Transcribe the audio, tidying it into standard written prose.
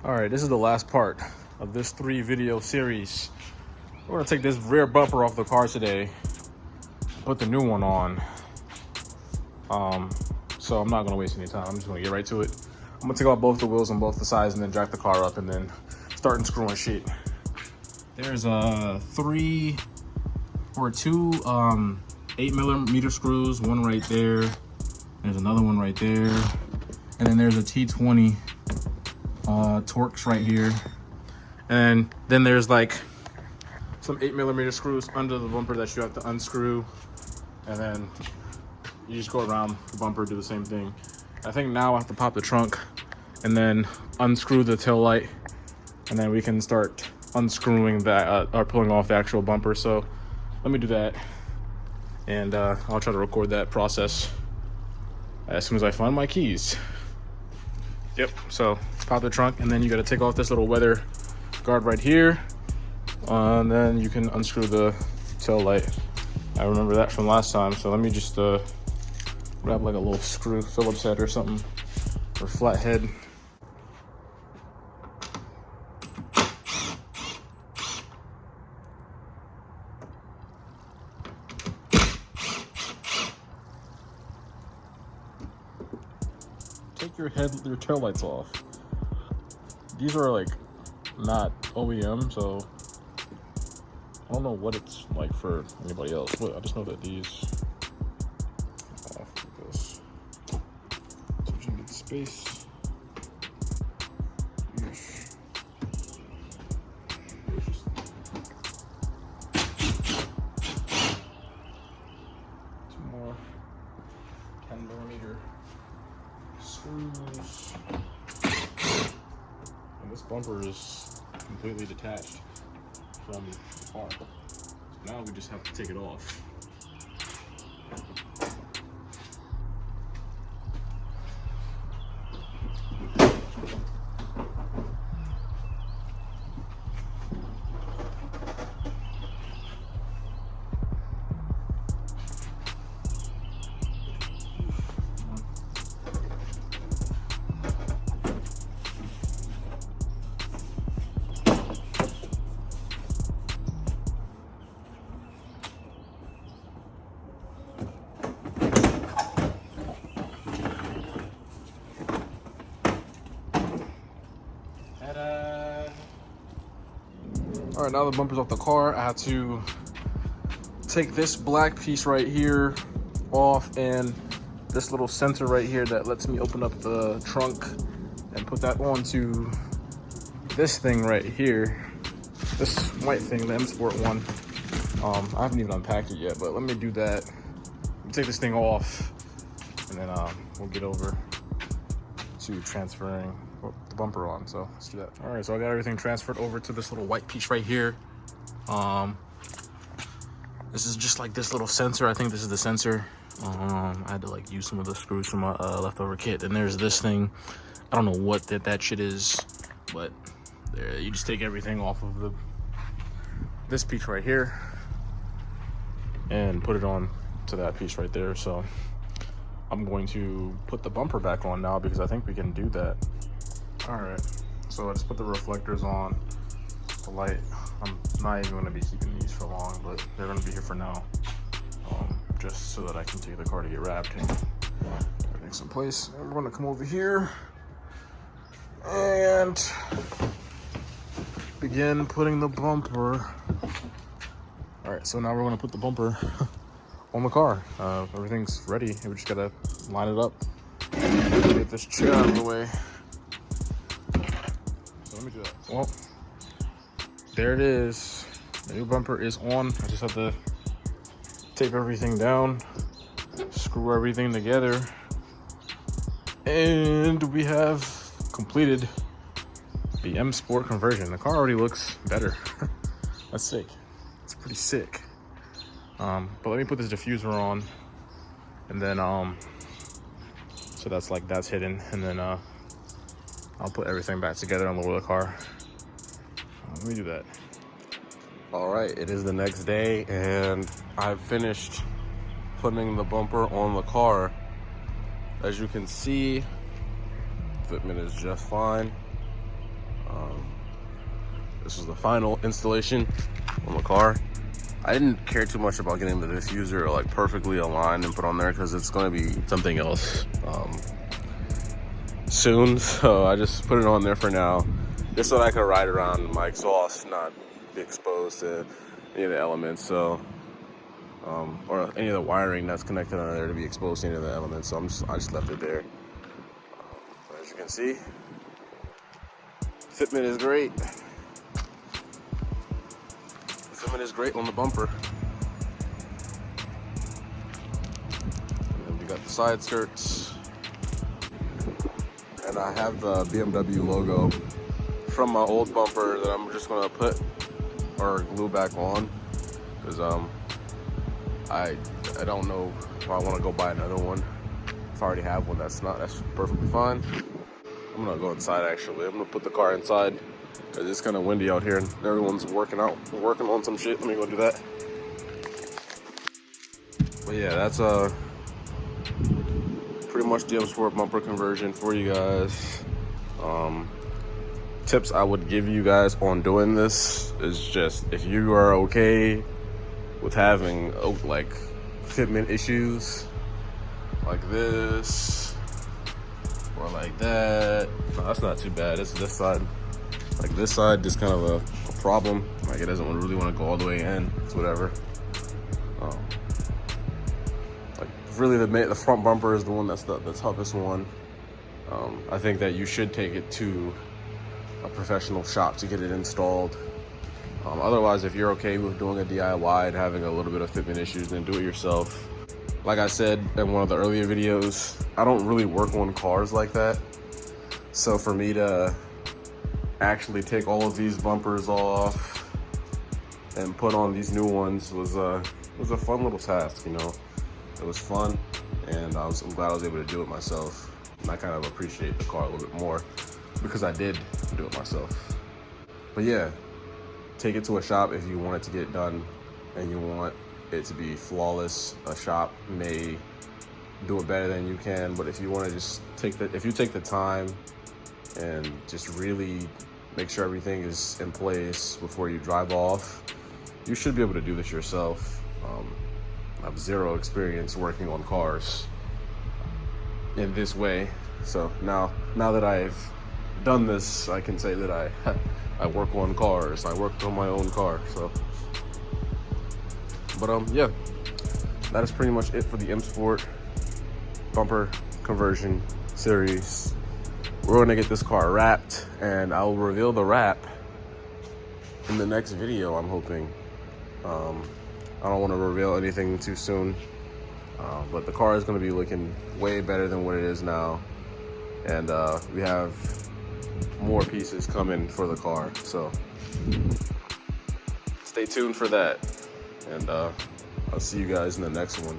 All right, this is the last part of this 3-video series. We're gonna take this rear bumper off the car today, put the new one on. So I'm not gonna waste any time. I'm just gonna get right to it. I'm gonna take off both the wheels on both the sides and then jack the car up and then start unscrewing shit. There's two 8mm screws, one right there. There's another one right there. And then there's a T20 Torx right here. And then there's like some 8mm screws under the bumper that you have to unscrew. And then you just go around the bumper, do the same thing. I think now I have to pop the trunk and then unscrew the tail light. And then we can start unscrewing that, or pulling off the actual bumper. So let me do that. And I'll try to record that process as soon as I find my keys. Yep, so pop the trunk and then you gotta take off this little weather guard right here. And then you can unscrew the tail light. I remember that from last time, so let me just grab like a little screw, Phillips head or something, or flat head. Take your tail lights off. These are like not OEM, so I don't know what it's like for anybody else. I just know that these off like this. So you can get the space. Yeesh. Two more 10mm screws. And this bumper is completely detached from the car. So now we just have to take it off. All right, now the bumper's off the car. I had to take this black piece right here off and this little sensor right here that lets me open up the trunk and put that onto this thing right here. This white thing, the M Sport one. I haven't even unpacked it yet, but let me do that. Take this thing off and then we'll get over to transferring the bumper on. So let's do that. All right, so I got everything transferred over to this little white piece right here. This is just like this little sensor. I think this is the sensor. I had to like use some of the screws from my leftover kit. And there's this thing. I don't know what that shit is, but there, you just take everything off of this piece right here and put it on to that piece right there. So I'm going to put the bumper back on now because I think we can do that. All right, so I just put the reflectors on, the light. I'm not even gonna be keeping these for long, but they're gonna be here for now, just so that I can take the car to get wrapped and everything's in place. And we're gonna come over here and begin putting the bumper. All right, so now we're gonna put the bumper on the car. Everything's ready. We just gotta line it up. Get this chair out of the way. So let me do that. Well, there it is. The new bumper is on. I just have to tape everything down, screw everything together, and we have completed the M Sport conversion. The car already looks better. That's sick. It's pretty sick. But let me put this diffuser on, and then so that's hidden, and then I'll put everything back together and lower the car. Let me do that. All right, it is the next day and I've finished putting the bumper on the car. As you can see, fitment is just fine. This was the final installation on the car. I didn't care too much about getting the diffuser like perfectly aligned and put on there because it's going to be something else soon. So I just put it on there for now, just so that I could ride around my exhaust, not be exposed to any of the elements. So, or any of the wiring that's connected on there to be exposed to any of the elements. So I just left it there. But as you can see, fitment is great. Fitment is great on the bumper. And we got the side skirts. And I have the BMW logo from my old bumper that I'm just gonna put or glue back on, because I don't know if I want to go buy another one. If I already have one, that's perfectly fine. I'm gonna go inside actually. I'm gonna put the car inside because it's kind of windy out here and everyone's working on some shit. Let me go do that. But yeah, that's pretty much the M-Sport bumper conversion for you guys. Tips I would give you guys on doing this is just, if you are okay with having like fitment issues like this or like that, no, that's not too bad. It's this side. Like this side is kind of a problem. Like it doesn't really want to go all the way in. It's whatever. Like really the front bumper is the one that's the toughest one. I think that you should take it to a professional shop to get it installed. Otherwise, if you're okay with doing a DIY and having a little bit of fitment issues, then do it yourself. Like I said in one of the earlier videos, I don't really work on cars like that. So for me to actually take all of these bumpers off and put on these new ones was a fun little task, you know. It was fun, and I'm glad I was able to do it myself. And I kind of appreciate the car a little bit more because I did do it myself. But yeah, take it to a shop if you want it to get done and you want it to be flawless. A shop may do it better than you can, but if you want to just take the time and just really make sure everything is in place before you drive off, you should be able to do this yourself. I have zero experience working on cars in this way, so now that I've done this, I can say that I work on cars. I worked on my own car. So, but yeah, that is pretty much it for the M-Sport bumper conversion series. We're gonna get this car wrapped, and I'll reveal the wrap in the next video, I'm hoping. I don't want to reveal anything too soon, but the car is going to be looking way better than what it is now, and we have more pieces coming for the car, so stay tuned for that, and I'll see you guys in the next one.